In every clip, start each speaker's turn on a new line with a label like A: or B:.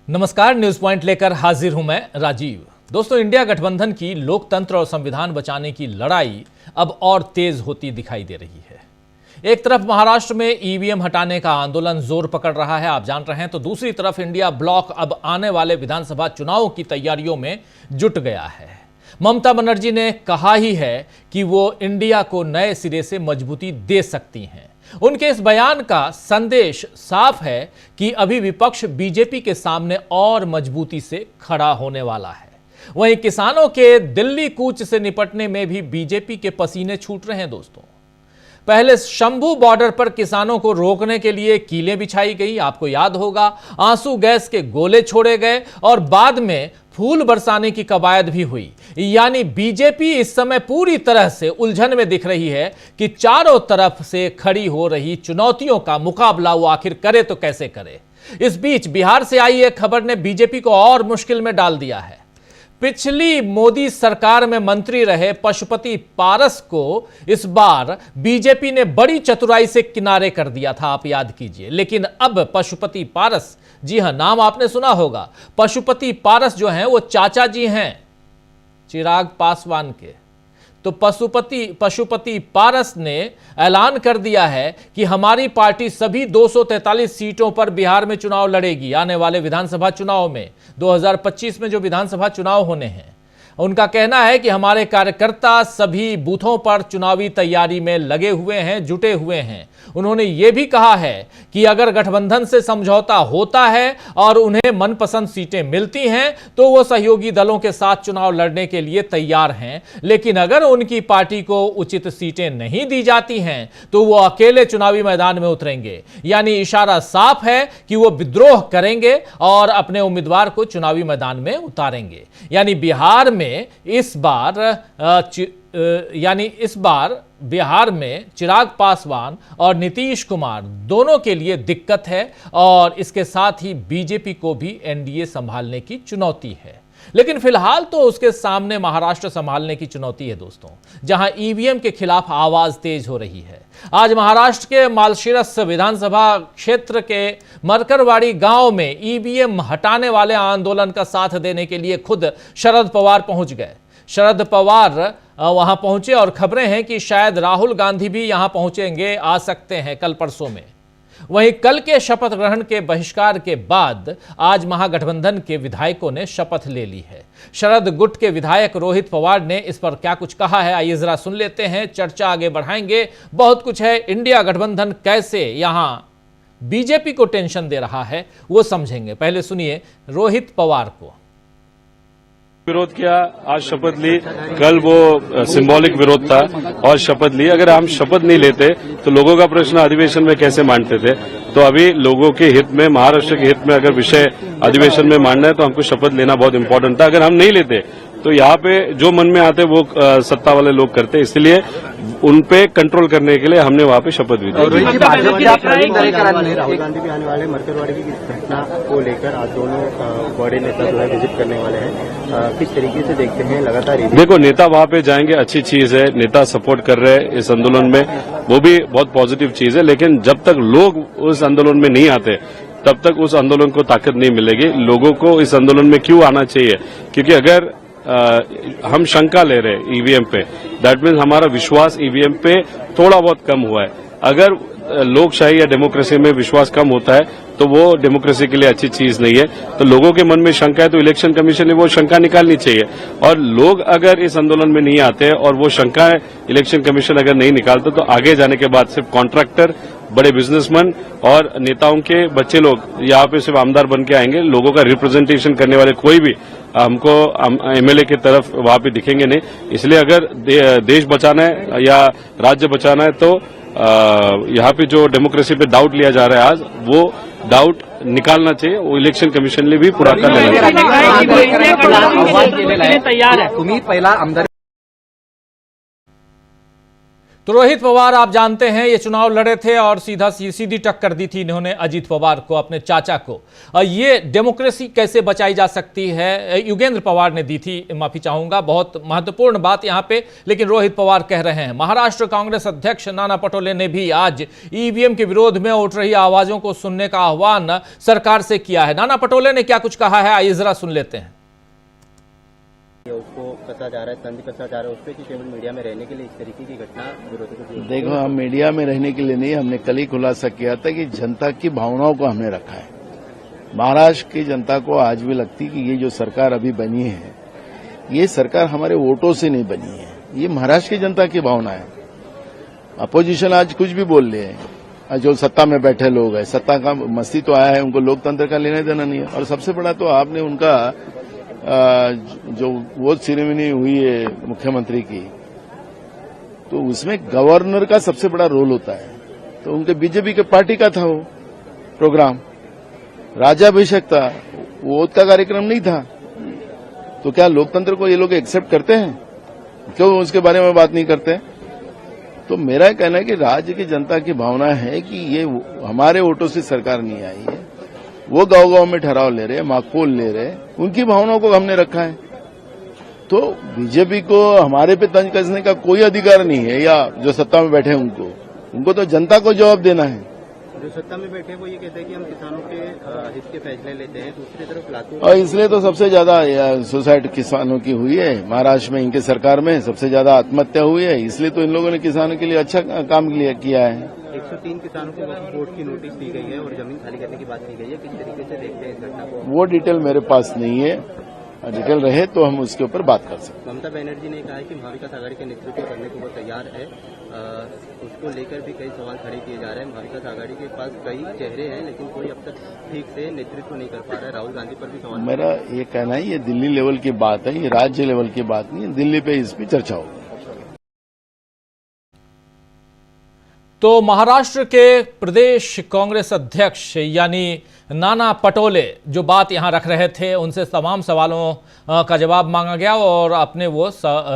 A: नमस्कार, news point लेकर हाजिर हूं मैं राजीव। दोस्तों, इंडिया गठबंधन की लोकतंत्र और संविधान बचाने की लड़ाई अब और तेज होती दिखाई दे रही है। एक तरफ महाराष्ट्र में ईवीएम हटाने का आंदोलन जोर पकड़ रहा है, आप जान रहे हैं, तो दूसरी तरफ इंडिया ब्लॉक अब आने वाले विधानसभा चुनाव की तैयारियों में जुट गया है। ममता बनर्जी ने कहा ही है कि वो इंडिया को नए सिरे से मजबूती दे सकती हैं। उनके इस बयान का संदेश साफ है कि अभी विपक्ष बीजेपी के सामने और मजबूती से खड़ा होने वाला है। वहीं किसानों के दिल्ली कूच से निपटने में भी बीजेपी के पसीने छूट रहे हैं। दोस्तों, पहले शंभू बॉर्डर पर किसानों को रोकने के लिए कीलें बिछाई गई, आपको याद होगा, आंसू गैस के गोले छोड़े गए और बाद में फूल बरसाने की कवायद भी हुई। यानी बीजेपी इस समय पूरी तरह से उलझन में दिख रही है कि चारों तरफ से खड़ी हो रही चुनौतियों का मुकाबला वो आखिर करे तो कैसे करे। इस बीच बिहार से आई एक खबर ने बीजेपी को और मुश्किल में डाल दिया है। पिछली मोदी सरकार में मंत्री रहे पशुपति पारस को इस बार बीजेपी ने बड़ी चतुराई से किनारे कर दिया था, आप याद कीजिए। लेकिन अब पशुपति पारस, जी हां, नाम आपने सुना होगा, पशुपति पारस जो हैं वो चाचा जी हैं चिराग पासवान के। तो पशुपति पारस ने ऐलान कर दिया है कि हमारी पार्टी सभी 243 सीटों पर बिहार में चुनाव लड़ेगी। आने वाले विधानसभा चुनाव में 2025 में जो विधानसभा चुनाव होने हैं, उनका कहना है कि हमारे कार्यकर्ता सभी बूथों पर चुनावी तैयारी में लगे हुए हैं, जुटे हुए हैं। उन्होंने ये भी कहा है कि अगर गठबंधन से समझौता होता है और उन्हें मनपसंद सीटें मिलती हैं तो वो सहयोगी दलों के साथ चुनाव लड़ने के लिए तैयार हैं। लेकिन अगर उनकी पार्टी को उचित सीटें नहीं दी जाती हैं तो वो अकेले चुनावी मैदान में उतरेंगे। यानी इशारा साफ है कि वो विद्रोह करेंगे और अपने उम्मीदवार को चुनावी मैदान में उतारेंगे। यानी बिहार में इस बार बिहार में चिराग पासवान और नीतीश कुमार दोनों के लिए दिक्कत है और इसके साथ ही बीजेपी को भी एनडीए संभालने की चुनौती है। लेकिन फिलहाल तो उसके सामने महाराष्ट्र संभालने की चुनौती है दोस्तों, जहां ईवीएम के खिलाफ आवाज तेज हो रही है। आज महाराष्ट्र के मालशिरस विधानसभा क्षेत्र के मरकरवाड़ी गांव में ईवीएम हटाने वाले आंदोलन का साथ देने के लिए खुद शरद पवार पहुंच गए। शरद पवार वहां पहुंचे और खबरें हैं कि शायद राहुल गांधी भी यहां पहुंचेंगे, आ सकते हैं कल परसों में। वहीं कल के शपथ ग्रहण के बहिष्कार के बाद आज महागठबंधन के विधायकों ने शपथ ले ली है। शरद गुट के विधायक रोहित पवार ने इस पर क्या कुछ कहा है, आइए जरा सुन लेते हैं, चर्चा आगे बढ़ाएंगे। बहुत कुछ है, इंडिया गठबंधन कैसे यहां बीजेपी को टेंशन दे रहा है वो समझेंगे। पहले सुनिए रोहित पवार को।
B: विरोध किया, आज शपथ ली, कल वो सिंबॉलिक विरोध था और शपथ ली। अगर हम शपथ नहीं लेते तो लोगों का प्रश्न अधिवेशन में कैसे मांडते थे? तो अभी लोगों के हित में, महाराष्ट्र के हित में अगर विषय अधिवेशन में मांडना है तो हमको शपथ लेना बहुत इंपॉर्टेंट था। अगर हम नहीं लेते तो यहाँ पे जो मन में आते वो सत्ता वाले लोग करते, इसलिए उन पे कंट्रोल करने के लिए हमने वहाँ पे शपथ भी दी।
C: राहुल गांधी भी आने वाले मरकरवाड़ी की घटना को लेकर आज दोनों बड़े नेता जो है विजिट करने वाले हैं, किस तरीके से देखते हैं? लगातार
B: देखो, नेता वहाँ पे जाएंगे, अच्छी चीज है, नेता सपोर्ट कर रहे हैं इस आंदोलन में, वो भी बहुत पॉजिटिव चीज है। लेकिन जब तक लोग उस आंदोलन में नहीं आते तब तक उस आंदोलन को ताकत नहीं मिलेगी। लोगों को इस आंदोलन में क्यों आना चाहिए? क्योंकि अगर हम शंका ले रहे हैं ईवीएम पे, दैट मीन्स हमारा विश्वास ईवीएम पे थोड़ा बहुत कम हुआ है। अगर लोकशाही या डेमोक्रेसी में विश्वास कम होता है तो वो डेमोक्रेसी के लिए अच्छी चीज नहीं है। तो लोगों के मन में शंका है तो इलेक्शन कमीशन ने वो शंका निकालनी चाहिए। और लोग अगर इस आंदोलन में नहीं आते और वो शंका इलेक्शन कमीशन अगर नहीं निकालते तो आगे जाने के बाद सिर्फ कॉन्ट्रैक्टर, बड़े बिजनेसमैन और नेताओं के बच्चे लोग यहाँ पे सिर्फ आमदार बन के आएंगे। लोगों का रिप्रेजेंटेशन करने वाले कोई भी हमको एमएलए की तरफ वहां पे दिखेंगे नहीं। इसलिए अगर देश बचाना है या राज्य बचाना है तो यहाँ पे जो डेमोक्रेसी पे डाउट लिया जा रहा है आज, वो डाउट निकालना चाहिए। वो इलेक्शन कमीशन ने भी पूरा कर लेना
A: चाहिए।
D: तुम्ही पहिला आमदार
A: तो रोहित पवार आप जानते हैं ये चुनाव लड़े थे और सीधी टक्कर दी थी इन्होंने अजीत पवार को, अपने चाचा को। ये डेमोक्रेसी कैसे बचाई जा सकती है योगेंद्र पवार ने दी थी, माफी चाहूंगा, बहुत महत्वपूर्ण बात यहां पे। लेकिन रोहित पवार कह रहे हैं, महाराष्ट्र कांग्रेस अध्यक्ष नाना पटोले ने भी आज ईवीएम के विरोध में उठ रही आवाजों को सुनने का आह्वान सरकार से किया है। नाना पटोले ने क्या कुछ कहा है, आइए जरा सुन लेते हैं।
C: उसको कसा जा रहा है, तंज कसा जा रहा है उस पर कि केवल मीडिया में रहने के लिए इस तरीके की घटना विरोधों को।
D: देखो, हम मीडिया में रहने के लिए नहीं, हमने कल ही खुलासा किया था कि जनता की भावनाओं को हमने रखा है। महाराष्ट्र की जनता को आज भी लगती कि ये जो सरकार अभी बनी है, ये सरकार हमारे वोटों से नहीं बनी है, ये महाराष्ट्र की जनता की भावना है। अपोजिशन आज कुछ भी बोल रहे हैं, जो सत्ता में बैठे लोग हैं, सत्ता का मस्ती तो आया है, उनको लोकतंत्र का लेना देना नहीं है। और सबसे बड़ा तो आपने उनका जो वोट सेरेमनी हुई है मुख्यमंत्री की, तो उसमें गवर्नर का सबसे बड़ा रोल होता है। तो उनके बीजेपी के पार्टी का था वो प्रोग्राम, राज्याभिषेक था, वोट का कार्यक्रम नहीं था। तो क्या लोकतंत्र को ये लोग एक्सेप्ट करते हैं? क्यों उसके बारे में बात नहीं करते? तो मेरा कहना है कि राज्य की जनता की भावना है कि ये हमारे वोटों से सरकार नहीं आई है, वो गांव-गांव में ठहराव ले रहे हैं, माकपोल ले रहे हैं, उनकी भावनाओं को हमने रखा है। तो बीजेपी को हमारे पे तंज कसने का कोई अधिकार नहीं है, या जो सत्ता में बैठे हैं उनको तो जनता को जवाब देना है।
C: जो सत्ता में बैठे हैं वो ये कहते हैं कि हम किसानों के हित के फैसले लेते हैं, दूसरी तरफ लातूर।
D: और इसलिए तो सबसे ज्यादा सुसाइड किसानों की हुई है महाराष्ट्र में, इनके सरकार में सबसे ज्यादा आत्महत्या हुई है। इसलिए तो इन लोगों ने किसानों के लिए अच्छा काम किया है।
C: 103 किसानों को वक्फ बोर्ड की नोटिस दी गई है और जमीन खाली करने की बात की गई है। किस तरीके से देखते हैं इस घटना को?
D: वो डिटेल मेरे पास नहीं है, डिटेल रहे तो हम उसके ऊपर बात कर सकते हैं।
C: ममता बनर्जी ने कहा है कि महाविकास आघाड़ी के नेतृत्व करने को वो तैयार है। उसको लेकर भी कई सवाल खड़े किए जा रहे हैं। महाविकास आघाड़ी के पास कई चेहरे हैं, लेकिन कोई अब तक ठीक से नेतृत्व नहीं कर पा रहा है। राहुल गांधी पर भी सवाल। मेरा
D: ये कहना है, ये दिल्ली लेवल की बात है, ये राज्य लेवल की बात नहीं है। दिल्ली पे इस पर चर्चा होगी।
A: तो महाराष्ट्र के प्रदेश कांग्रेस अध्यक्ष यानी नाना पटोले जो बात यहां रख रहे थे, उनसे तमाम सवालों का जवाब मांगा गया और अपने वो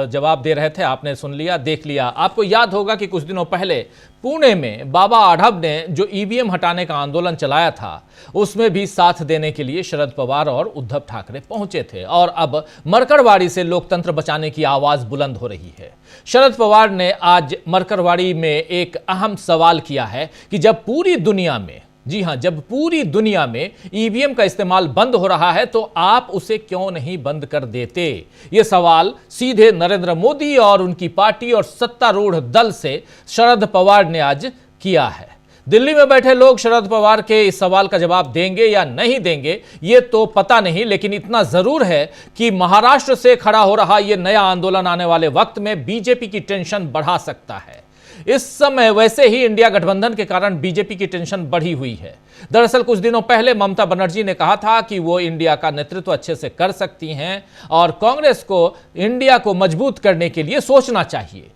A: जवाब दे रहे थे। आपने सुन लिया, देख लिया। आपको याद होगा कि कुछ दिनों पहले पुणे में बाबा आढब ने जो ईवीएम हटाने का आंदोलन चलाया था, उसमें भी साथ देने के लिए शरद पवार और उद्धव ठाकरे पहुंचे थे। और अब मरकरवाड़ी से लोकतंत्र बचाने की आवाज बुलंद हो रही है। शरद पवार ने आज मरकरवाड़ी में एक अहम सवाल किया है कि जब पूरी दुनिया में, जी हां, जब पूरी दुनिया में ईवीएम का इस्तेमाल बंद हो रहा है तो आप उसे क्यों नहीं बंद कर देते? यह सवाल सीधे नरेंद्र मोदी और उनकी पार्टी और सत्तारूढ़ दल से शरद पवार ने आज किया है। दिल्ली में बैठे लोग शरद पवार के इस सवाल का जवाब देंगे या नहीं देंगे ये तो पता नहीं, लेकिन इतना जरूर है कि महाराष्ट्र से खड़ा हो रहा यह नया आंदोलन आने वाले वक्त में बीजेपी की टेंशन बढ़ा सकता है। इस समय वैसे ही इंडिया गठबंधन के कारण बीजेपी की टेंशन बढ़ी हुई है। दरअसल कुछ दिनों पहले ममता बनर्जी ने कहा था कि वो इंडिया का नेतृत्व अच्छे से कर सकती हैं और कांग्रेस को इंडिया को मजबूत करने के लिए सोचना चाहिए।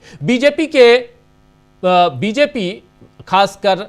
A: बीजेपी खासकर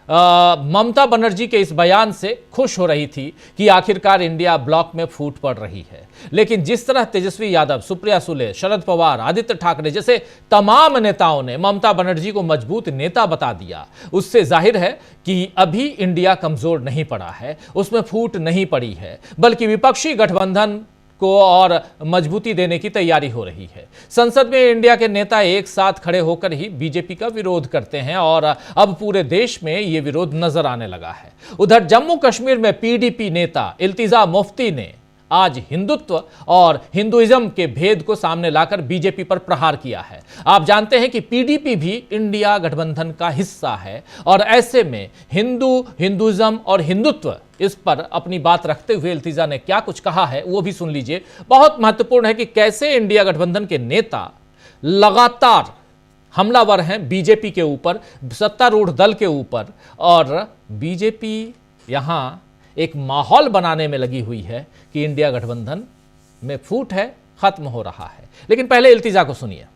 A: ममता बनर्जी के इस बयान से खुश हो रही थी कि आखिरकार इंडिया ब्लॉक में फूट पड़ रही है। लेकिन जिस तरह तेजस्वी यादव, सुप्रिया सुले, शरद पवार, आदित्य ठाकरे जैसे तमाम नेताओं ने ममता बनर्जी को मजबूत नेता बता दिया, उससे जाहिर है कि अभी इंडिया कमजोर नहीं पड़ा है, उसमें फूट नहीं पड़ी है, बल्कि विपक्षी गठबंधन को और मजबूती देने की तैयारी हो रही है। संसद में इंडिया के नेता एक साथ खड़े होकर ही बीजेपी का विरोध करते हैं और अब पूरे देश में यह विरोध नजर आने लगा है। उधर जम्मू कश्मीर में पीडीपी नेता इल्तिजा मुफ्ती ने आज हिंदुत्व और हिंदुइज्म के भेद को सामने लाकर बीजेपी पर प्रहार किया है। आप जानते हैं कि पीडीपी भी इंडिया गठबंधन का हिस्सा है और ऐसे में हिंदुइज्म और हिंदुत्व, इस पर अपनी बात रखते हुए इल्तिजा ने क्या कुछ कहा है वो भी सुन लीजिए। बहुत महत्वपूर्ण है कि कैसे इंडिया गठबंधन के नेता लगातार हमलावर हैं बीजेपी के ऊपर, सत्तारूढ़ दल के ऊपर, और बीजेपी यहां एक माहौल बनाने में लगी हुई है कि इंडिया गठबंधन में फूट है, खत्म हो रहा है। लेकिन पहले इल्तिजा को सुनिए।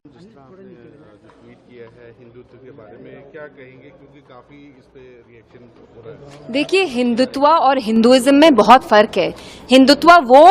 E: जिस तरह आपने ट्वीट किया है हिंदुत्व के बारे में, क्या कहेंगे? क्योंकि काफी इस पे रिएक्शन हो रहा है।
F: देखिए, हिंदुत्व और हिंदुइज्म में बहुत फर्क है। हिंदुत्व वो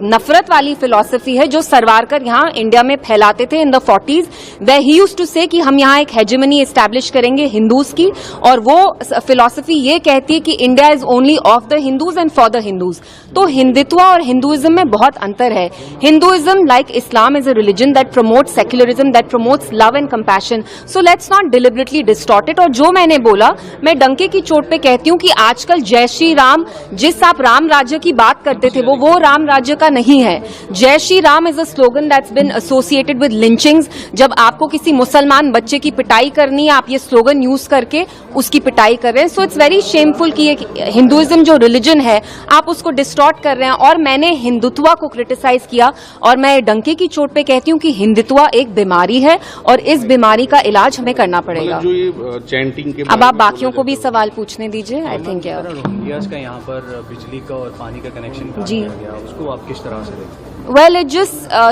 F: नफरत वाली फिलॉसफी है जो सरवारकर यहाँ इंडिया में फैलाते थे इन द 40s, वे ही यूज्ड टू से कि हम यहाँ एक हेजेमनी एस्टैब्लिश करेंगे हिंदूज की, और वो फिलॉसफी ये कहती है कि India is only of the Hindus and for the Hindus. तो हिंदुत्व और हिंदुइज्म में बहुत अंतर है। Hinduism, like Islam, is a religion that promotes secularism, that promotes love and compassion. So let's not deliberately distort it. और जो मैंने बोला, मैं डंके की चोट पे कहती हूँ कि आजकल जय श्री राम, जिस आप राम राज्य की बात करते थे, वो राम राज्य का नहीं है। जय Shri Ram is a slogan that's bin associated with lynchings. जब आपको किसी मुसलमान बच्चे की पिटाई करनी है, आप ये स्लोगन यूज करके उसकी पिटाई कर रहे हैं। सो इट्स वेरी शेमफुल कि हिंदुइज्म जो रिलीजन है आप उसको डिस्टॉर्ट कर रहे हैं। और मैंने हिंदुत्व को क्रिटिसाइज किया, और मैं डंके की चोट पे कहती हूँ कि हिंदुत्व एक बीमारी है और इस बीमारी का इलाज हमें करना पड़ेगा।
E: जो ये चैंटिंग के
F: अब आप बाकियों को भी सवाल पूछने दीजिए। आई थिंक
G: रोहिंग्यास का यहाँ पर बिजली का और पानी का कनेक्शन काट
F: जी।
G: दिया गया, उसको आप किस तरह से देखते हैं?
F: वेल, इट जस्ट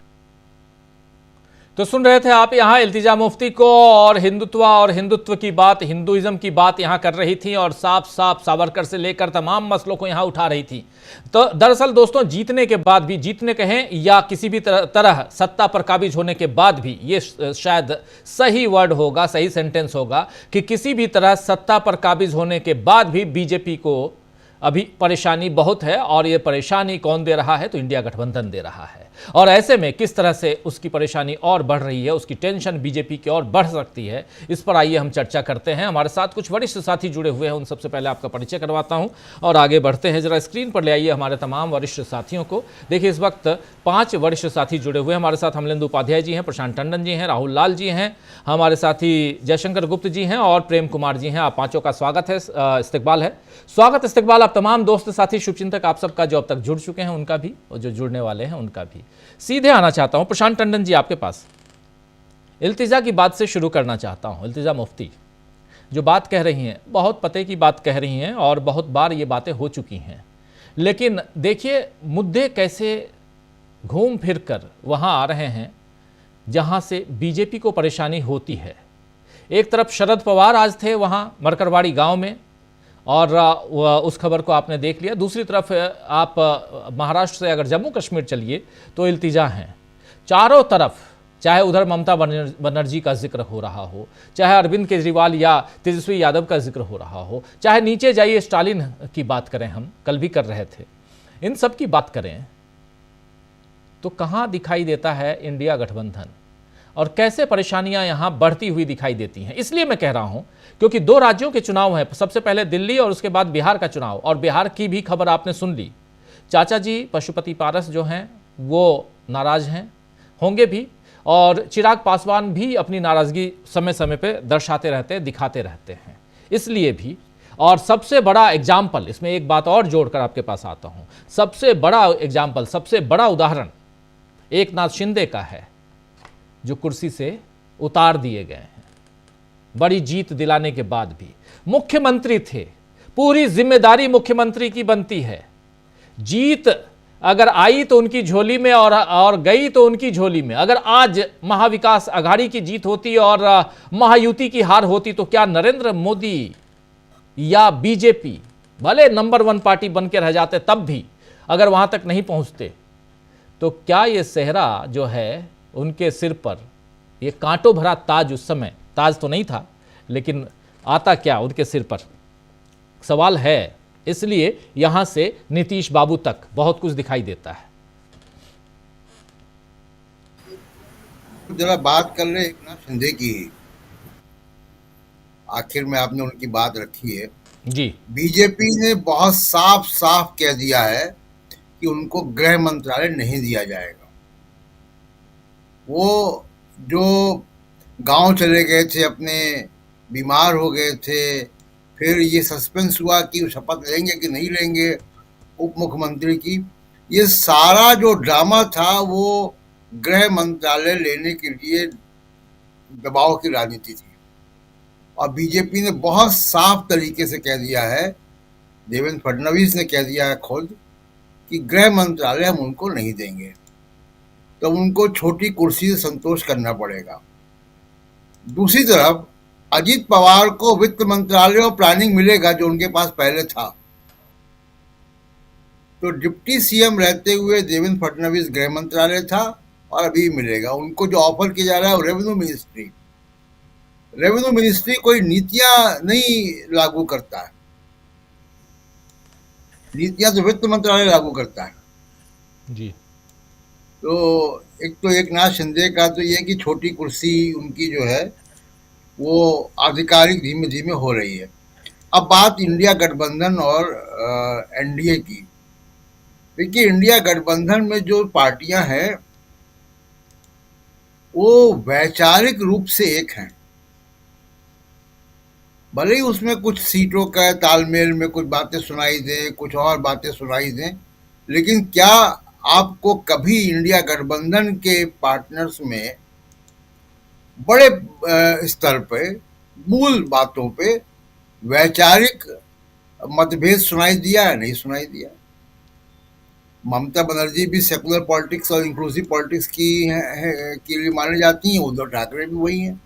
A: तो सुन रहे थे आप यहाँ इल्तिजा मुफ्ती को, और हिंदुत्व की बात, हिंदुइज्म की बात यहाँ कर रही थी, और साफ साफ सावरकर से लेकर तमाम मसलों को यहाँ उठा रही थी। तो दरअसल दोस्तों, जीतने के बाद भी, जीतने कहें या किसी भी तरह सत्ता पर काबिज होने के बाद भी, ये शायद सही वर्ड होगा, सही सेंटेंस होगा कि किसी भी तरह सत्ता पर काबिज होने के बाद भी बीजेपी को अभी परेशानी बहुत है। और ये परेशानी कौन दे रहा है? तो इंडिया गठबंधन दे रहा है। और ऐसे में किस तरह से उसकी परेशानी और बढ़ रही है, उसकी टेंशन बीजेपी की और बढ़ सकती है, इस पर आइए हम चर्चा करते हैं। हमारे साथ कुछ वरिष्ठ साथी जुड़े हुए हैं, उन सबसे पहले आपका परिचय करवाता हूं और आगे बढ़ते हैं। जरा स्क्रीन पर ले आइए हमारे तमाम वरिष्ठ साथियों को। देखिए, इस वक्त 5 वरिष्ठ साथी जुड़े हुए हैं हमारे साथ। अमलेंदु उपाध्याय जी हैं, प्रशांत टंडन जी हैं, राहुल लाल जी हैं, हमारे साथी जयशंकर गुप्त जी हैं और प्रेम कुमार जी हैं। आप पांचों का स्वागत है, इस्तकबाल है। स्वागत इस्तकबाल आप तमाम दोस्त साथी शुभचिंतक आप सबका, जो अब तक जुड़ चुके हैं उनका भी, और जो जुड़ने वाले हैं उनका भी। सीधे आना चाहता हूं प्रशांत टंडन जी आपके पास। इल्तिजा की बात से शुरू करना चाहता हूं। इल्तिजा मुफ्ती जो बात कह रही हैं, बहुत पते की बात कह रही हैं और बहुत बार ये बातें हो चुकी हैं, लेकिन देखिए मुद्दे कैसे घूम फिर कर वहां आ रहे हैं जहां से बीजेपी को परेशानी होती है। एक तरफ शरद पवार आज थे वहां मरकरवाड़ी गांव में, और उस खबर को आपने देख लिया। दूसरी तरफ आप महाराष्ट्र से अगर जम्मू कश्मीर चलिए तो इल्तिजा हैं चारों तरफ, चाहे उधर ममता बनर्जी का जिक्र हो रहा हो, चाहे अरविंद केजरीवाल या तेजस्वी यादव का जिक्र हो रहा हो, चाहे नीचे जाइए स्टालिन की बात करें, हम कल भी कर रहे थे, इन सब की बात करें तो कहाँ दिखाई देता है इंडिया गठबंधन और कैसे परेशानियां यहां बढ़ती हुई दिखाई देती हैं। इसलिए मैं कह रहा हूं क्योंकि 2 राज्यों के चुनाव हैं, सबसे पहले दिल्ली और उसके बाद बिहार का चुनाव, और बिहार की भी खबर आपने सुन ली। चाचा जी पशुपति पारस जो हैं वो नाराज हैं, होंगे भी, और चिराग पासवान भी अपनी नाराजगी समय समय पे दर्शाते रहते हैं, दिखाते रहते हैं। इसलिए भी, और सबसे बड़ा एग्जाम्पल, इसमें एक बात और जोड़कर आपके पास आता हूं, सबसे बड़ा एग्जाम्पल, सबसे बड़ा उदाहरण एकनाथ शिंदे का है, जो कुर्सी से उतार दिए गए हैं बड़ी जीत दिलाने के बाद भी। मुख्यमंत्री थे, पूरी जिम्मेदारी मुख्यमंत्री की बनती है। जीत अगर आई तो उनकी झोली में और गई तो उनकी झोली में। अगर आज महाविकास अघाड़ी की जीत होती और महायुति की हार होती तो क्या नरेंद्र मोदी या बीजेपी भले नंबर 1 पार्टी बन के रह जाते, तब भी अगर वहां तक नहीं पहुंचते तो क्या ये सेहरा जो है उनके सिर पर, ये कांटों भरा ताज, उस समय ताज तो नहीं था लेकिन आता क्या उनके सिर पर, सवाल है। इसलिए यहां से नीतीश बाबू तक बहुत कुछ दिखाई देता है।
H: जरा बात कर रहे एकनाथ शिंदे की, आखिर में आपने उनकी बात रखी है
A: जी।
H: बीजेपी ने बहुत साफ साफ कह दिया है कि उनको गृह मंत्रालय नहीं दिया जाएगा। वो जो गांव चले गए थे, अपने बीमार हो गए थे, फिर ये सस्पेंस हुआ कि शपथ लेंगे कि नहीं लेंगे उप मुख्यमंत्री की, ये सारा जो ड्रामा था वो गृह मंत्रालय लेने के लिए दबाव की राजनीति थी। और बीजेपी ने बहुत साफ तरीके से कह दिया है, देवेंद्र फडणवीस ने कह दिया है खुद कि गृह मंत्रालय हम उनको नहीं देंगे, तो उनको छोटी कुर्सी से संतोष करना पड़ेगा। दूसरी तरफ अजीत पवार को वित्त मंत्रालय और प्लानिंग मिलेगा जो उनके पास पहले था। तो डिप्टी सीएम रहते हुए देवेंद्र फडणवीस गृह मंत्रालय था और अभी मिलेगा। उनको जो ऑफर किया जा रहा है वो रेवेन्यू मिनिस्ट्री। रेवेन्यू मिनिस्ट्री कोई नीतियां नहीं लागू करता है, नीतियां तो वित्त मंत्रालय लागू करता है।
A: जी।
H: तो एक नाथ शिंदे का तो ये कि छोटी कुर्सी उनकी जो है वो आधिकारिक धीमे धीमे हो रही है। अब बात इंडिया गठबंधन और एनडीए की। देखिए, इंडिया गठबंधन में जो पार्टियां हैं वो वैचारिक रूप से एक हैं, भले ही उसमें कुछ सीटों का तालमेल में कुछ बातें सुनाई दें, कुछ और बातें सुनाई दें, लेकिन क्या आपको कभी इंडिया गठबंधन के पार्टनर्स में बड़े स्तर पे मूल बातों पे वैचारिक मतभेद सुनाई दिया है? नहीं सुनाई दिया। ममता बनर्जी भी सेकुलर पॉलिटिक्स और इंक्लूसिव पॉलिटिक्स के लिए माने जाती हैं, उद्धव ठाकरे भी वही हैं,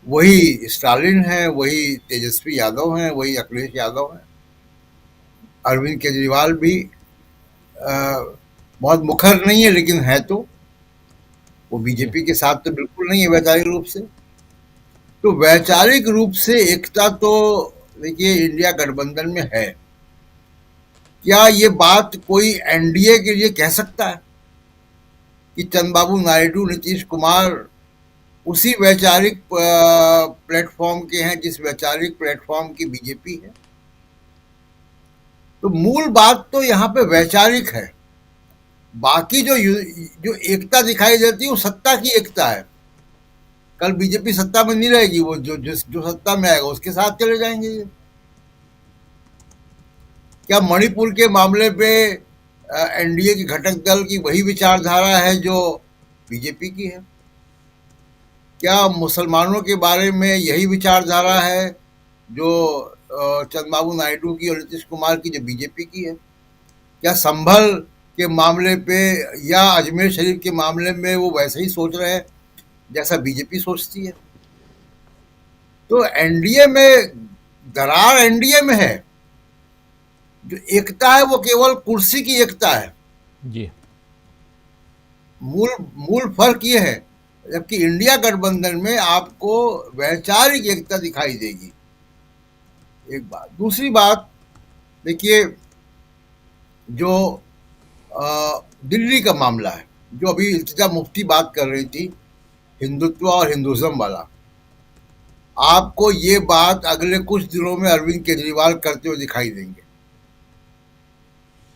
H: वही स्टालिन है, वही तेजस्वी यादव हैं, वही अखिलेश यादव हैं। अरविंद केजरीवाल भी बहुत मुखर नहीं है, लेकिन है तो वो बीजेपी के साथ तो बिल्कुल नहीं है वैचारिक रूप से। तो वैचारिक रूप से एकता तो देखिए इंडिया गठबंधन में है। क्या ये बात कोई एनडीए के लिए कह सकता है कि चंद्रबाबू नायडू, नीतीश कुमार उसी वैचारिक प्लेटफॉर्म के हैं जिस वैचारिक प्लेटफॉर्म की बीजेपी है? तो मूल बात तो यहाँ पे वैचारिक है। बाकी जो एकता दिखाई देती है वो सत्ता की एकता है। कल बीजेपी सत्ता में नहीं रहेगी, वो जो सत्ता में आएगा उसके साथ चले जाएंगे। क्या मणिपुर के मामले पे एनडीए की घटक दल की वही विचारधारा है जो बीजेपी की है? क्या मुसलमानों के बारे में यही विचारधारा है जो चंद्रबाबू नायडू की और नीतीश कुमार की जो बीजेपी की है? क्या संभल के मामले पे या अजमेर शरीफ के मामले में वो वैसे ही सोच रहे हैं जैसा बीजेपी सोचती है? तो एनडीए में दरार एनडीए में है। जो एकता है वो केवल कुर्सी की एकता है
A: जी।
H: मूल फर्क ये है, जबकि इंडिया गठबंधन में आपको वैचारिक एकता दिखाई देगी। एक बात। दूसरी बात देखिए, जो दिल्ली का मामला है, जो अभी इल्तिजा मुफ्ती बात कर रही थी, हिंदुत्व और हिंदुइज्म वाला, आपको ये बात अगले कुछ दिनों में अरविंद केजरीवाल करते हुए दिखाई देंगे,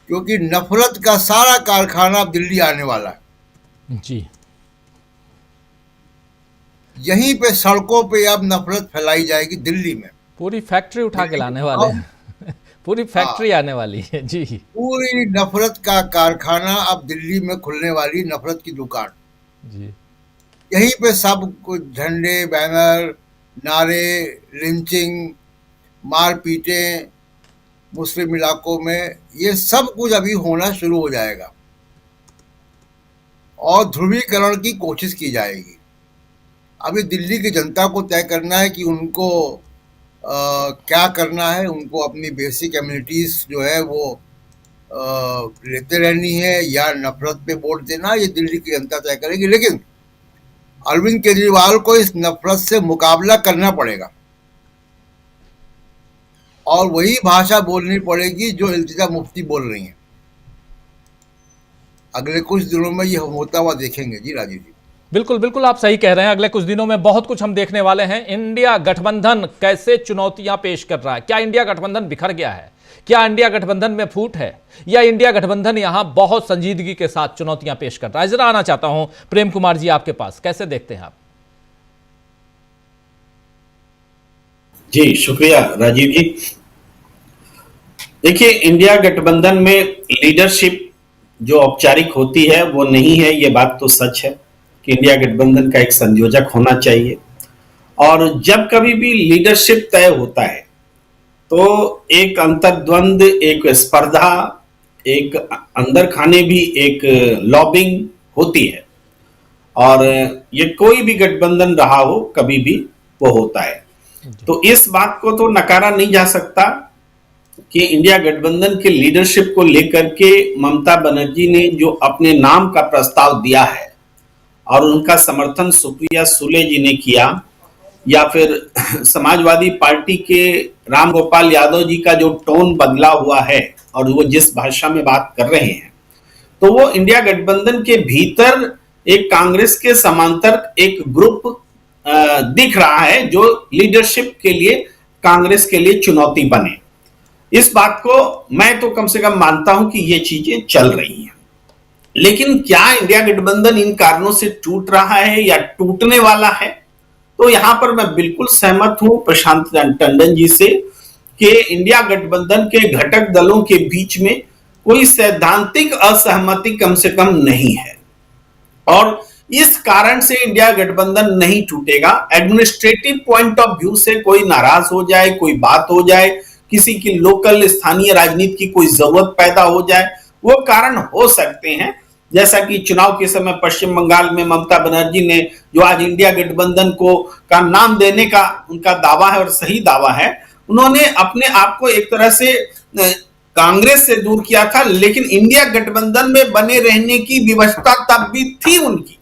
H: क्योंकि नफरत का सारा कारखाना अब दिल्ली आने वाला है
A: जी।
H: यहीं पे सड़कों पे अब नफरत फैलाई जाएगी दिल्ली में।
A: पूरी फैक्ट्री उठा के लाने वाले हैं पूरी फैक्ट्री आने वाली है जी।
H: पूरी नफरत का कारखाना अब दिल्ली में खुलने वाली, नफरत की दुकान
A: जी।
H: यहीं पे सब कुछ झंडे, बैनर, नारे, लिंचिंग, मारपीटें मुस्लिम इलाकों में, ये सब कुछ अभी होना शुरू हो जाएगा और ध्रुवीकरण की कोशिश की जाएगी। अभी दिल्ली की जनता को तय करना है कि उनको क्या करना है। उनको अपनी बेसिक एमिनिटीज जो है वो लेते रहनी है या नफरत पे वोट देना, ये दिल्ली की जनता तय करेगी। लेकिन अरविंद केजरीवाल को इस नफरत से मुकाबला करना पड़ेगा और वही भाषा बोलनी पड़ेगी जो इल्तिजा मुफ्ती बोल रही हैं। अगले कुछ दिनों में ये होता हुआ देखेंगे जी राजीव जी।
A: बिल्कुल बिल्कुल, आप सही कह रहे हैं। अगले कुछ दिनों में बहुत कुछ हम देखने वाले हैं। इंडिया गठबंधन कैसे चुनौतियां पेश कर रहा है? क्या इंडिया गठबंधन बिखर गया है? क्या इंडिया गठबंधन में फूट है, या इंडिया गठबंधन यहां बहुत संजीदगी के साथ चुनौतियां पेश कर रहा है? जरा आना चाहता हूं प्रेम कुमार जी आपके पास, कैसे देखते हैं आप?
I: जी शुक्रिया राजीव जी। देखिए, इंडिया गठबंधन में लीडरशिप जो औपचारिक होती है वो नहीं है, ये बात तो सच है कि इंडिया गठबंधन का एक संयोजक होना चाहिए। और जब कभी भी लीडरशिप तय होता है तो एक अंतर्द्वंद, एक स्पर्धा, एक अंदर खाने भी एक लॉबिंग होती है। और ये कोई भी गठबंधन रहा हो, कभी भी वो होता है। तो इस बात को तो नकारा नहीं जा सकता कि इंडिया गठबंधन के लीडरशिप को लेकर के ममता बनर्जी ने जो अपने नाम का प्रस्ताव दिया है और उनका समर्थन सुप्रिया सुले जी ने किया, या फिर समाजवादी पार्टी के राम गोपाल यादव जी का जो टोन बदला हुआ है और वो जिस भाषा में बात कर रहे हैं, तो वो इंडिया गठबंधन के भीतर एक कांग्रेस के समांतर एक ग्रुप दिख रहा है जो लीडरशिप के लिए कांग्रेस के लिए चुनौती बने। इस बात को मैं तो कम से कम मानता हूं कि ये चीजें चल रही हैं। लेकिन क्या इंडिया गठबंधन इन कारणों से टूट रहा है या टूटने वाला है? तो यहां पर मैं बिल्कुल सहमत हूं प्रशांत टंडन जी से कि इंडिया गठबंधन के घटक दलों के बीच में कोई सैद्धांतिक असहमति कम से कम नहीं है और इस कारण से इंडिया गठबंधन नहीं टूटेगा। एडमिनिस्ट्रेटिव पॉइंट ऑफ व्यू से कोई नाराज हो जाए, कोई बात हो जाए, किसी की लोकल स्थानीय राजनीति की कोई जरूरत पैदा हो जाए, वो कारण हो सकते हैं। जैसा कि चुनाव के समय पश्चिम बंगाल में ममता बनर्जी ने जो आज इंडिया गठबंधन को का नाम देने का उनका दावा है और सही दावा है, उन्होंने अपने आप को एक तरह से कांग्रेस से दूर किया था, लेकिन इंडिया गठबंधन में बने रहने की व्यवस्था तब भी थी उनकी।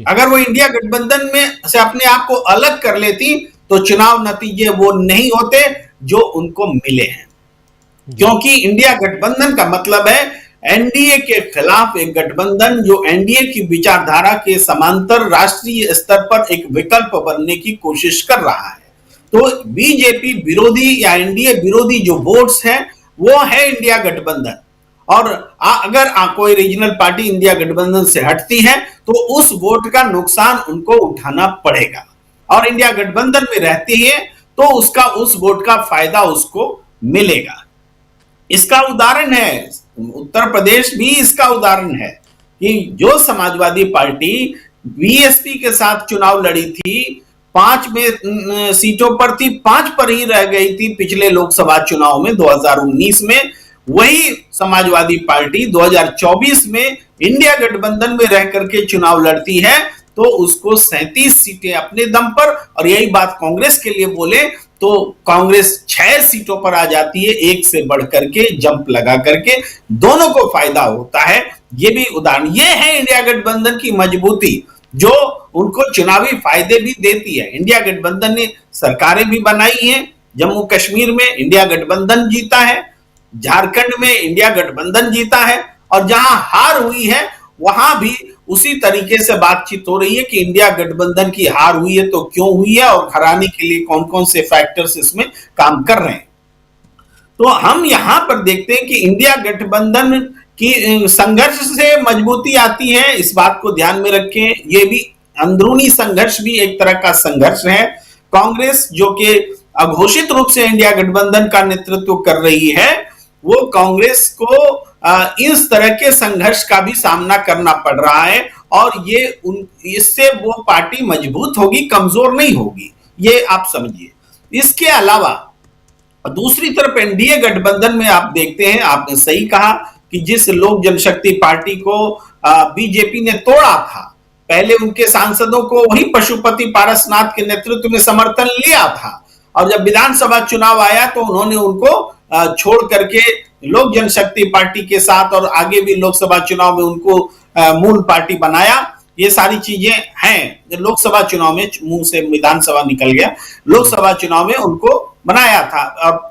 I: अगर वो इंडिया गठबंधन में से अपने आप को अलग कर लेती तो चुनाव नतीजे वो नहीं होते जो उनको मिले हैं, क्योंकि इंडिया गठबंधन का मतलब है एनडीए के खिलाफ एक गठबंधन जो एनडीए की विचारधारा के समांतर राष्ट्रीय स्तर पर एक विकल्प बनने की कोशिश कर रहा है। तो बीजेपी विरोधी या एनडीए विरोधी जो वोट्स हैं वो है इंडिया गठबंधन, और अगर कोई रीजनल पार्टी इंडिया गठबंधन से हटती है तो उस वोट का नुकसान उनको उठाना पड़ेगा, और इंडिया गठबंधन में रहती है तो उसका उस वोट का फायदा उसको मिलेगा। इसका उदाहरण है उत्तर प्रदेश भी, इसका उदाहरण है कि जो समाजवादी पार्टी बीएसपी के साथ चुनाव लड़ी थी, 5 में सीटों पर थी, 5 पर ही रह गई थी पिछले लोकसभा चुनाव में 2019 में, वही समाजवादी पार्टी 2024 में इंडिया गठबंधन में रह करके चुनाव लड़ती है तो उसको 37 सीटें अपने दम पर, और यही बात कांग्रेस के लिए बोले तो कांग्रेस 6 सीटों पर आ जाती है, एक से बढ़ करके जंप लगा करके, दोनों को फायदा होता है। ये भी उदाहरण, ये है इंडिया गठबंधन की मजबूती जो उनको चुनावी फायदे भी देती है। इंडिया गठबंधन ने सरकारें भी बनाई हैं, जम्मू कश्मीर में इंडिया गठबंधन जीता है, झारखंड में इंडिया गठबंधन जीता है, और जहां हार हुई है वहां भी उसी तरीके से बातचीत हो रही है कि इंडिया गठबंधन की हार हुई है तो क्यों हुई है और हराने के लिए कौन कौन से फैक्टर्स इसमें काम कर रहे हैं। तो हम यहां पर देखते हैं कि इंडिया गठबंधन की संघर्ष से मजबूती आती है, इस बात को ध्यान में रखें। ये भी अंदरूनी संघर्ष भी एक तरह का संघर्ष है। कांग्रेस जो कि अघोषित रूप से इंडिया गठबंधन का नेतृत्व कर रही है, वो कांग्रेस को इस तरह के संघर्ष का भी सामना करना पड़ रहा है, और इससे वो पार्टी मजबूत होगी, कमजोर नहीं होगी, ये आप समझिए। इसके अलावा दूसरी तरफ एनडीए गठबंधन में आप देखते हैं, आपने सही कहा कि जिस लोक जनशक्ति पार्टी को बीजेपी ने तोड़ा था, पहले उनके सांसदों को वही पशुपति पारसनाथ के नेतृत्व में समर्थन लिया था, और जब विधानसभा चुनाव आया तो उन्होंने उनको छोड़ करके लोक जनशक्ति पार्टी के साथ, और आगे भी लोकसभा चुनाव में उनको मूल पार्टी बनाया। ये सारी चीजें हैं। लोकसभा चुनाव में, मुंह से विधानसभा निकल गया, लोकसभा चुनाव में उनको बनाया था और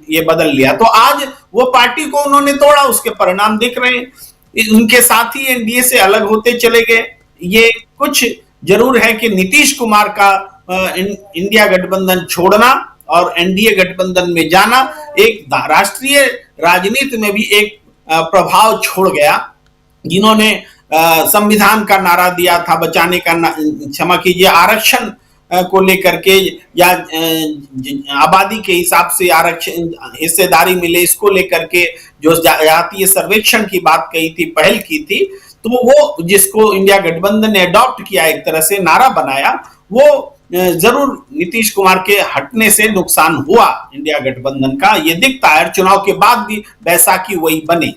I: ये बदल लिया, तो आज वो पार्टी को उन्होंने तोड़ा, उसके परिणाम दिख रहे हैं। उनके साथ ही एनडीए से अलग होते चले गए। ये कुछ जरूर है कि नीतीश कुमार का इंडिया गठबंधन छोड़ना और एनडीए गठबंधन में जाना एक राष्ट्रीय राजनीति में भी एक प्रभाव छोड़ गया। जिन्होंने संविधान का नारा दिया था बचाने का, क्षमा कीजिए, आरक्षण को लेकर के या आबादी के हिसाब से आरक्षण हिस्सेदारी मिले, इसको लेकर के जो जातीय सर्वेक्षण की बात कही थी, पहल की थी, तो वो जिसको इंडिया गठबंधन ने अडॉप्ट किया, एक तरह से नारा बनाया, वो जरूर नीतीश कुमार के हटने से नुकसान हुआ इंडिया गठबंधन का, ये दिखता है। चुनाव के बाद भी बैसाखी वही बनी।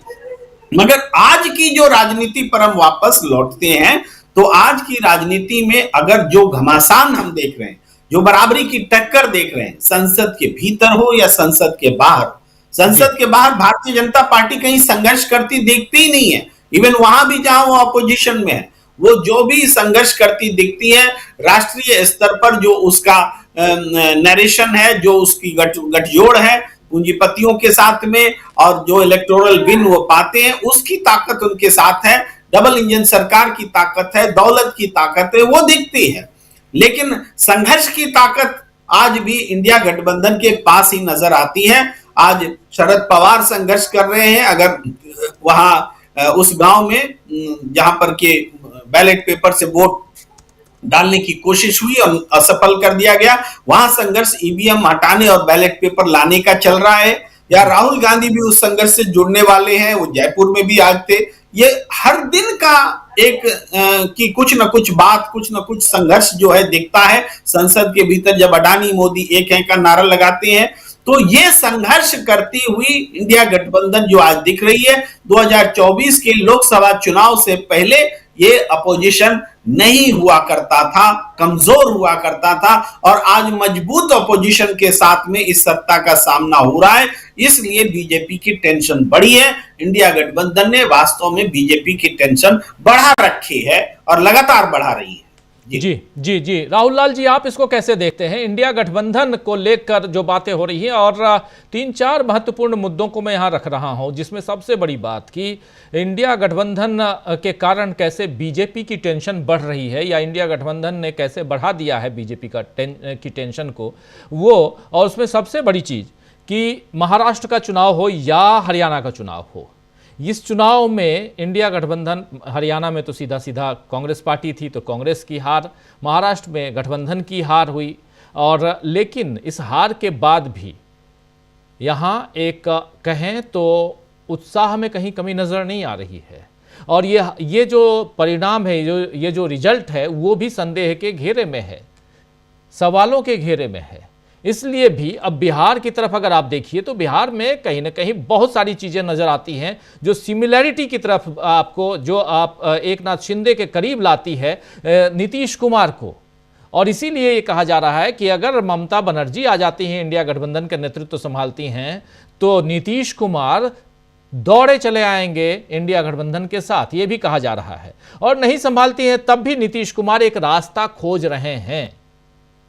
I: मगर आज की जो राजनीति पर हम वापस लौटते हैं तो आज की राजनीति में अगर जो घमासान हम देख रहे हैं, जो बराबरी की टक्कर देख रहे हैं, संसद के भीतर हो या संसद के बाहर, संसद के बाहर भारतीय जनता पार्टी कहीं संघर्ष करती देखती ही नहीं है। इवन वहां भी जहां वो अपोजिशन में है, वो जो भी संघर्ष करती दिखती है, राष्ट्रीय स्तर पर जो उसका नरेशन है, जो उसकी गठजोड़ है पूंजीपतियों के साथ में, और जो इलेक्टोरल विन वो पाते हैं, उसकी ताकत उनके साथ है, डबल इंजन सरकार की ताकत है, दौलत की ताकत है, वो दिखती है। लेकिन संघर्ष की ताकत आज भी इंडिया गठबंधन के पास ही नजर आती है। आज शरद पवार संघर्ष कर रहे हैं। अगर वहां उस गांव में जहां पर के बैलेट पेपर से वोट डालने की कोशिश हुई और असफल कर दिया गया, वहां संघर्ष ईवीएम हटाने और बैलेट पेपर लाने का चल रहा है। या राहुल गांधी भी उस संघर्ष से जुड़ने वाले हैं, वो जयपुर में भी आज थे। ये हर दिन का एक कि कुछ न कुछ बात, कुछ न कुछ संघर्ष जो है दिखता है संसद के भीतर। जब अडानी मोदी एक हैं का नारा लगाते हैं, तो ये संघर्ष करती हुई इंडिया गठबंधन जो आज दिख रही है, 2024 के लोकसभा चुनाव से पहले ये अपोजिशन नहीं हुआ करता था, कमजोर हुआ करता था, और आज मजबूत अपोजिशन के साथ में इस सत्ता का सामना हो रहा है। इसलिए बीजेपी की टेंशन बढ़ी है। इंडिया गठबंधन ने वास्तव में बीजेपी की टेंशन बढ़ा रखी है और लगातार बढ़ा रही है।
A: जी राहुल लाल जी, आप इसको कैसे देखते हैं? इंडिया गठबंधन को लेकर जो बातें हो रही हैं, और 3-4 महत्वपूर्ण मुद्दों को मैं यहां रख रहा हूं, जिसमें सबसे बड़ी बात कि इंडिया गठबंधन के कारण कैसे बीजेपी की टेंशन बढ़ रही है, या इंडिया गठबंधन ने कैसे बढ़ा दिया है बीजेपी की टेंशन को, वो, और उसमें सबसे बड़ी चीज कि महाराष्ट्र का चुनाव हो या हरियाणा का चुनाव हो, इस चुनाव में इंडिया गठबंधन, हरियाणा में तो सीधा सीधा कांग्रेस पार्टी थी तो कांग्रेस की हार, महाराष्ट्र में गठबंधन की हार हुई, और लेकिन इस हार के बाद भी यहाँ एक कहें तो उत्साह में कहीं कमी नज़र नहीं आ रही है। और ये जो परिणाम है, ये जो रिजल्ट है, वो भी संदेह के घेरे में है, सवालों के घेरे में है। इसलिए भी अब बिहार की तरफ अगर आप देखिए तो बिहार में कहीं ना कहीं बहुत सारी चीज़ें नज़र आती हैं जो सिमिलैरिटी की तरफ आपको, जो आप एक नाथ शिंदे के करीब लाती है नीतीश कुमार को। और इसीलिए ये कहा जा रहा है कि अगर ममता बनर्जी आ जाती हैं, इंडिया गठबंधन का नेतृत्व संभालती हैं, तो नीतीश कुमार दौड़े चले आएंगे इंडिया गठबंधन के साथ, ये भी कहा जा रहा है। और नहीं संभालती हैं तब भी नीतीश कुमार एक रास्ता खोज रहे हैं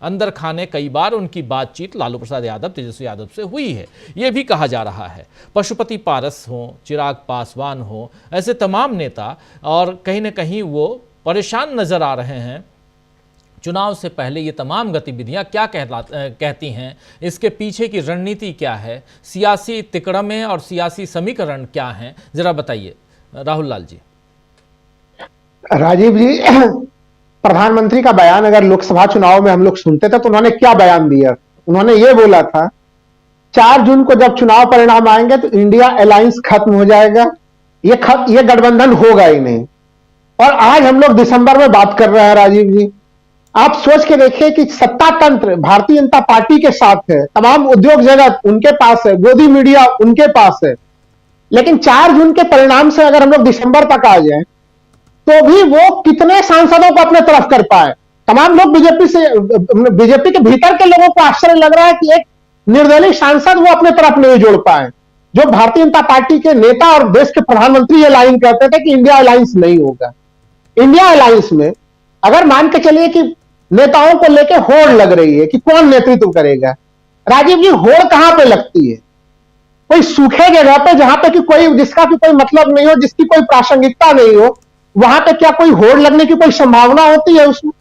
A: अंदर खाने। कई बार उनकी बातचीत लालू प्रसाद यादव, तेजस्वी यादव से हुई है, यह भी कहा जा रहा है। पशुपति पारस हो, चिराग पासवान हो, ऐसे तमाम नेता, और कहीं ना कहीं वो परेशान नजर आ रहे हैं। चुनाव से पहले ये तमाम गतिविधियां क्या कहती हैं, इसके पीछे की रणनीति क्या है, सियासी तिकड़में और सियासी समीकरण क्या हैं, जरा बताइए राहुल लाल जी।
J: राजीव जी, प्रधानमंत्री का बयान अगर लोकसभा चुनाव में हम लोग सुनते थे तो उन्होंने क्या बयान दिया? उन्होंने ये बोला था 4 जून को जब चुनाव परिणाम आएंगे तो इंडिया अलायंस खत्म हो जाएगा, ये गठबंधन होगा ही नहीं। और आज हम लोग दिसंबर में बात कर रहे हैं। राजीव जी, आप सोच के देखिए कि सत्ता तंत्र भारतीय जनता पार्टी के साथ है, तमाम उद्योग जगत उनके पास है, गोदी मीडिया उनके पास है, लेकिन 4 जून के परिणाम से अगर हम लोग दिसंबर तक आ जाए तो भी वो कितने सांसदों को अपने तरफ कर पाए। तमाम लोग बीजेपी के भीतर के लोगों को आश्चर्य लग रहा है कि एक निर्दलीय सांसद वो अपने तरफ नहीं जोड़ पाए। जो भारतीय जनता पार्टी के नेता और देश के प्रधानमंत्री ये लाइन कहते थे कि इंडिया अलायंस नहीं होगा। इंडिया अलायंस में अगर मान के चलिए कि नेताओं को लेकर होड़ लग रही है कि कौन नेतृत्व करेगा, राजीव जी होड़ कहां पे लगती है? कोई सूखे जगह पे जहां पे कि कोई जिसका भी कोई मतलब नहीं हो, जिसकी कोई प्रासंगिकता नहीं हो, वहां पे क्या कोई होड़ लगने की कोई संभावना होती है उसमें?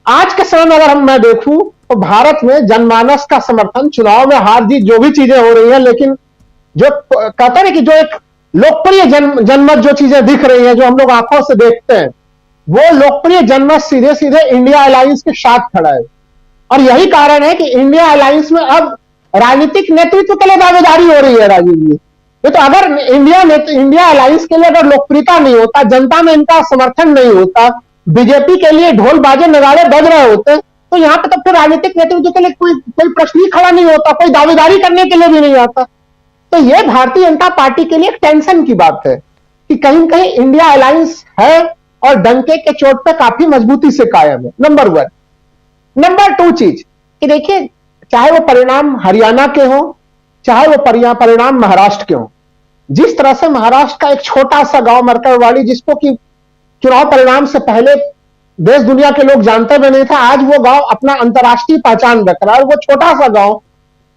J: आज के समय में अगर मैं देखूं तो भारत में जनमानस का समर्थन, चुनाव में हार जीत जो भी चीजें हो रही है, लेकिन जो कहते हैं कि जो एक लोकप्रिय जनमत जो चीजें दिख रही है, जो हम लोग आंखों से देखते हैं, वो लोकप्रिय जनमत सीधे सीधे इंडिया अलायंस के साथ खड़ा है। और यही कारण है कि इंडिया अलायंस में अब राजनीतिक नेतृत्व के लिए दावेदारी हो रही है। राजीव जी, ये तो अगर इंडिया अलायंस के लिए अगर लोकप्रियता नहीं होता, जनता में इनका समर्थन नहीं होता, बीजेपी के लिए ढोल बाजे नगाड़े बज रहे होते, तो यहाँ पे तो फिर राजनीतिक नेतृत्व के लिए कोई प्रश्न ही खड़ा नहीं होता, कोई दावेदारी करने के लिए भी नहीं आता। तो ये भारतीय जनता पार्टी के लिए एक टेंशन की बात है कि कहीं कहीं इंडिया अलायंस है और डंके के चोट पे काफी मजबूती से कायम है, नंबर 1। नंबर 2 चीज कि देखिए, चाहे वो परिणाम हरियाणा के हो, चाहे वो परिणाम महाराष्ट्र के हो, जिस तरह से महाराष्ट्र का एक छोटा सा गांव मरकरवाड़ी, जिसको कि चुनाव परिणाम से पहले देश दुनिया के लोग जानते भी नहीं था, आज वो गांव अपना अंतर्राष्ट्रीय पहचान रख रहा है। वो छोटा सा गांव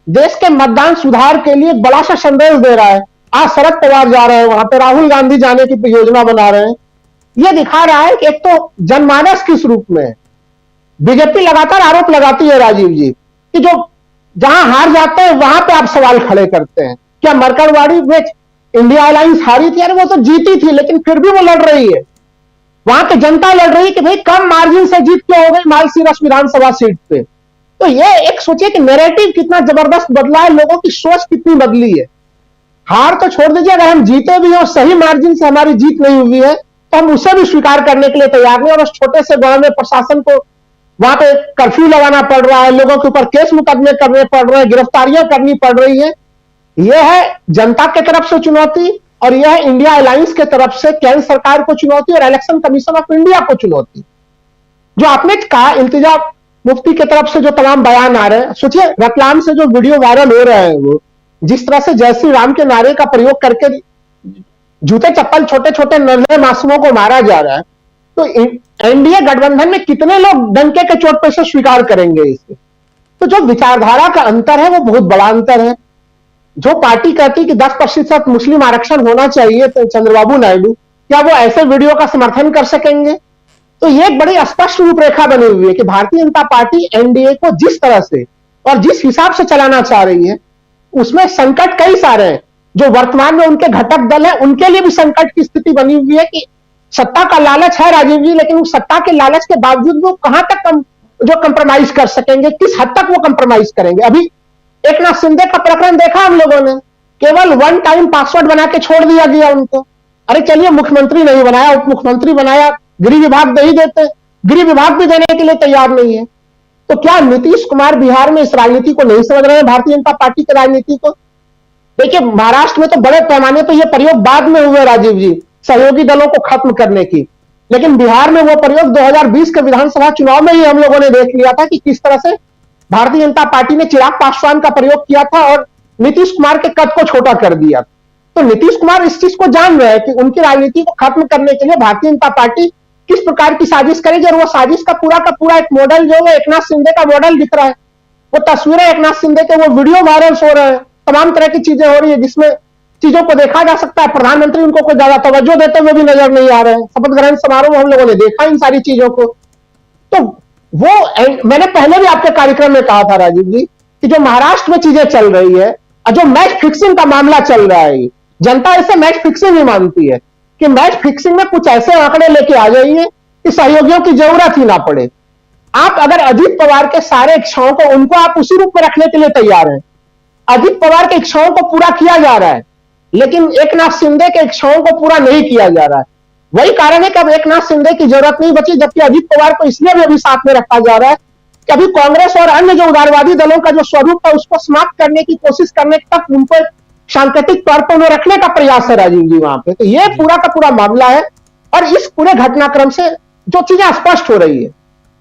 J: देश के मतदान सुधार के लिए बड़ा सा संदेश दे रहा है। आज शरद पवार जा रहे हैं वहां पे, राहुल गांधी जाने की योजना बना रहे हैं। यह दिखा रहा है कि एक तो जनमानस किस रूप में है। बीजेपी लगातार आरोप लगाती है राजीव जी कि जो जहां हार जाते हैं वहां पे आप सवाल खड़े करते हैं। क्या मरकरवाड़ी में इंडिया अलायंस हारी थी? अरे वो तो जीती थी, लेकिन फिर भी वो लड़ रही है। वहां की जनता लड़ रही है कि भाई कम मार्जिन से जीत क्यों हो गई मालसीरस विधानसभा सीट पे। तो ये एक सोचिए कि नैरेटिव कितना जबरदस्त बदला है, लोगों की सोच कितनी बदली है। हार तो छोड़ दीजिए, अगर हम जीते भी और सही मार्जिन से हमारी जीत नहीं हुई है तो हम उसे भी स्वीकार करने के लिए तैयार नहीं। और उस छोटे से गांव में प्रशासन को वहां पे कर्फ्यू लगाना पड़ रहा है, लोगों के ऊपर केस मुकदमे करने पड़ रहे हैं, गिरफ्तारियां करनी पड़ रही है। यह है जनता के तरफ से चुनौती, और यह है इंडिया अलायंस के तरफ से केंद्र सरकार को चुनौती और इलेक्शन कमीशन ऑफ इंडिया को चुनौती। जो आपने कहा इल्तिजा मुफ्ती की तरफ से जो तमाम बयान आ रहे हैं, सोचिए रतलाम से जो वीडियो वायरल हो रहे हैं, वो जिस तरह से जय श्री राम के नारे का प्रयोग करके जूते चप्पल छोटे छोटे नन्हे मासूमों को मारा जा रहा है, तो एनडीए गठबंधन में कितने लोग डंके के चोट पर से स्वीकार करेंगे इसे? तो जो विचारधारा का अंतर है वो बहुत बड़ा अंतर है। जो पार्टी कहती कि 10% मुस्लिम आरक्षण होना चाहिए, तो चंद्रबाबू नायडू क्या वो ऐसे वीडियो का समर्थन कर सकेंगे? तो ये एक बड़ी स्पष्ट रूपरेखा बनी हुई है कि भारतीय जनता पार्टी एनडीए को जिस तरह से और जिस हिसाब से चलाना चाह रही है, उसमें संकट कई सारे हैं। जो वर्तमान में उनके घटक दल है, उनके लिए भी संकट की स्थिति बनी हुई है कि सत्ता का लालच है राजीव जी, लेकिन उस सत्ता के लालच के बावजूद वो कहां तक जो कंप्रोमाइज कर सकेंगे, किस हद तक वो कंप्रोमाइज करेंगे। अभी एकनाथ शिंदे का प्रकरण देखा हम लोगों ने, केवल 1 टाइम पासवर्ड बना के छोड़ दिया गया उनको। अरे चलिए मुख्यमंत्री नहीं बनाया, उप मुख्यमंत्री बनाया, गृह विभाग दे ही देते, गृह विभाग भी देने के लिए तैयार नहीं है। तो क्या नीतीश कुमार बिहार में इस राजनीति को नहीं समझ रहे हैं, भारतीय जनता पार्टी की राजनीति को? देखिए महाराष्ट्र में तो बड़े पैमाने पर यह प्रयोग बाद में हुए राजीव जी, सहयोगी दलों को खत्म करने की, लेकिन बिहार में वो प्रयोग 2020 के विधानसभा चुनाव में ही हम लोगों ने देख लिया था कि किस तरह से भारतीय जनता पार्टी ने चिराग पासवान का प्रयोग किया था और नीतीश कुमार के कद को छोटा कर दिया। तो नीतीश कुमार इस चीज को जान रहे हैं कि उनकी राजनीति को खत्म करने के लिए भारतीय जनता पार्टी किस प्रकार की साजिश करेगी, और वो साजिश का पूरा एक मॉडल जो है एकनाथ शिंदे का मॉडल दिख रहा है। वो तस्वीरें एकनाथ शिंदे के, वो वीडियो वायरल हो रहे हैं, तमाम तरह की चीजें हो रही है जिसमें चीजों को देखा जा सकता है। प्रधानमंत्री उनको कोई ज्यादा तवज्जो देते हुए भी नजर नहीं आ रहे हैं। शपथ ग्रहण समारोह में हम लोगों ने देखा इन सारी चीजों को। तो वो मैंने पहले भी आपके कार्यक्रम में कहा था राजीव जी कि जो महाराष्ट्र में चीजें चल रही है और जो मैच फिक्सिंग का मामला चल रहा है, जनता इसे मैच फिक्सिंग ही मानती है कि मैच फिक्सिंग में कुछ ऐसे आंकड़े लेके आ जाइए कि सहयोगियों की जरूरत ही ना पड़े। आप अगर अजीत पवार के सारे इच्छाओं को, उनको आप उसी रूप में रखने के लिए तैयार हैं। अजीत पवार के इच्छाओं को पूरा किया जा रहा है, लेकिन एकनाथ शिंदे के इच्छाओं को पूरा नहीं किया जा रहा है। वही कारण है कि अब एकनाथ शिंदे की जरूरत नहीं बची, जबकि अजीत पवार को इसलिए भी अभी साथ में रखा जा रहा है कि अभी कांग्रेस और अन्य जो उदारवादी दलों का जो स्वरूप है उसको समाप्त करने की कोशिश करने तक उनको सांकेतिक तौर पर उन्हें रखने का प्रयास है राजीव जी वहां पे। तो ये पूरा का पूरा मामला है, और इस पूरे घटनाक्रम से जो चीजें स्पष्ट हो रही है,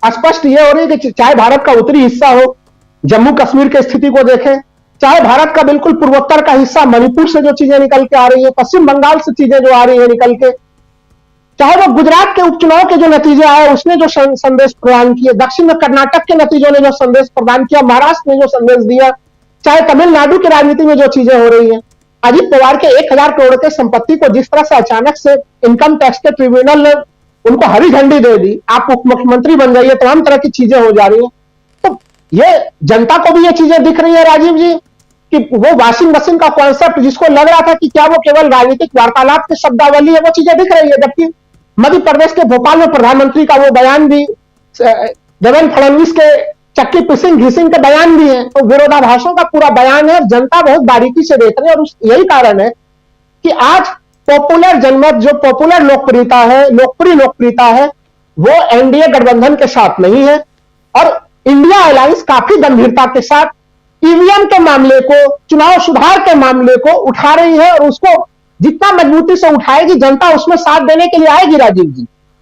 J: स्पष्ट ये हो रही है कि चाहे भारत का उत्तरी हिस्सा हो, जम्मू कश्मीर की स्थिति को देखें, चाहे भारत का बिल्कुल पूर्वोत्तर का हिस्सा मणिपुर से जो चीजें निकल के आ रही है, पश्चिम बंगाल से चीजें जो आ रही है निकल के, चाहे वो गुजरात के उपचुनाव के जो नतीजे आए उसने जो संदेश प्रदान किए, दक्षिण में कर्नाटक के नतीजों ने जो संदेश प्रदान किया, महाराष्ट्र ने जो संदेश दिया, चाहे तमिलनाडु की राजनीति में जो चीजें हो रही है। अजीत पवार के 1000 करोड़ के संपत्ति को जिस तरह से अचानक से इनकम टैक्स के ट्रिब्यूनल ने उनको हरी झंडी दे दी, आप उप मुख्यमंत्री बन जाइए, तमाम तरह की चीजें हो जा रही है। तो ये जनता को भी ये चीजें दिख रही है राजीव जी कि वो वॉशिंग मशीन का कॉन्सेप्ट जिसको लग रहा था कि क्या वो केवल राजनीतिक वार्तालाप की शब्दावली है, वो चीजें दिख रही है। जबकि मध्य प्रदेश के भोपाल में प्रधानमंत्री का वो बयान भी, देवेंद्र फडणवीस के चक्की पिसिंग घिसिंग के बयान भी है, तो विरोधाभासों का पूरा बयान है। जनता बहुत बारीकी से देख रही है, और यही कारण है कि आज पॉपुलर जनमत, जो पॉपुलर लोकप्रियता है, लोकप्रिय लोकप्रियता है, वो एनडीए गठबंधन के साथ नहीं है, और इंडिया अलायंस काफी गंभीरता के साथ ईवीएम के मामले को, चुनाव सुधार के मामले को उठा रही है, और उसको जितना मजबूती से उठाएगी जनता उसमें साथ देने के लिए आएगी राजीव जी।